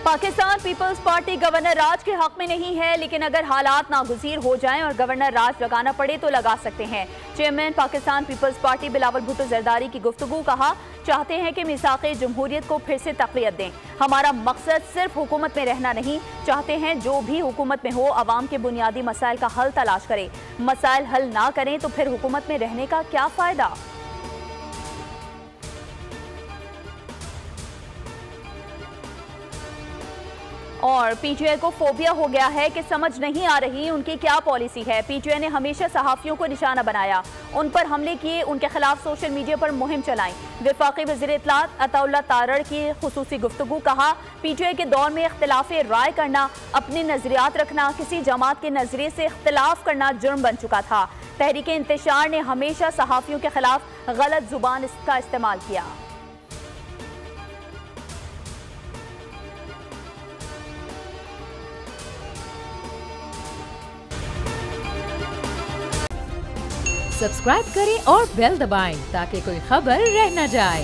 Pakistan Peoples party governor राज के हक में नहीं है, लेकिन अगर हालात नागुज़ीर हो जाएं और गवर्नर राज लगाना पड़े तो लगा सकते हैं। चेयरमैन पाकिस्तान पीपल्स पार्टी बिलावल भुट्टो जरदारी की गुफ्तगू। कहा, चाहते हैं कि मिसाक़े जमहूरियत को फिर से तक़वियत दें। हमारा मकसद सिर्फ हुकूमत में रहना नहीं, चाहते हैं जो भी हुकूमत में हो अवाम के बुनियादी मसाइल का हल तलाश करे। मसाइल हल ना करें तो फिर हुकूमत में रहने का क्या फ़ायदा। और पीटीआई को फोबिया हो गया है कि समझ नहीं आ रही उनकी क्या पॉलिसी है। पीटीआई ने हमेशा सहाफ़ियों को निशाना बनाया, उन पर हमले किए, उनके खिलाफ सोशल मीडिया पर मुहिम चलाई। वफाकी वज़ीर इत्तलात अताउल्लाह तारड़ की खुसूसी गुफ्तगू। कहा, पीटीआई के दौर में इख्तिलाफ़े राय करना, अपने नज़रियात रखना, किसी जमात के नज़रिए से इख्तिलाफ करना जुर्म बन चुका था। तहरीक इंतशार ने हमेशा सहाफ़ियों के खिलाफ गलत जुबान का इस्तेमाल किया। सब्सक्राइब करें और बेल दबाएं ताकि कोई खबर रह न जाए।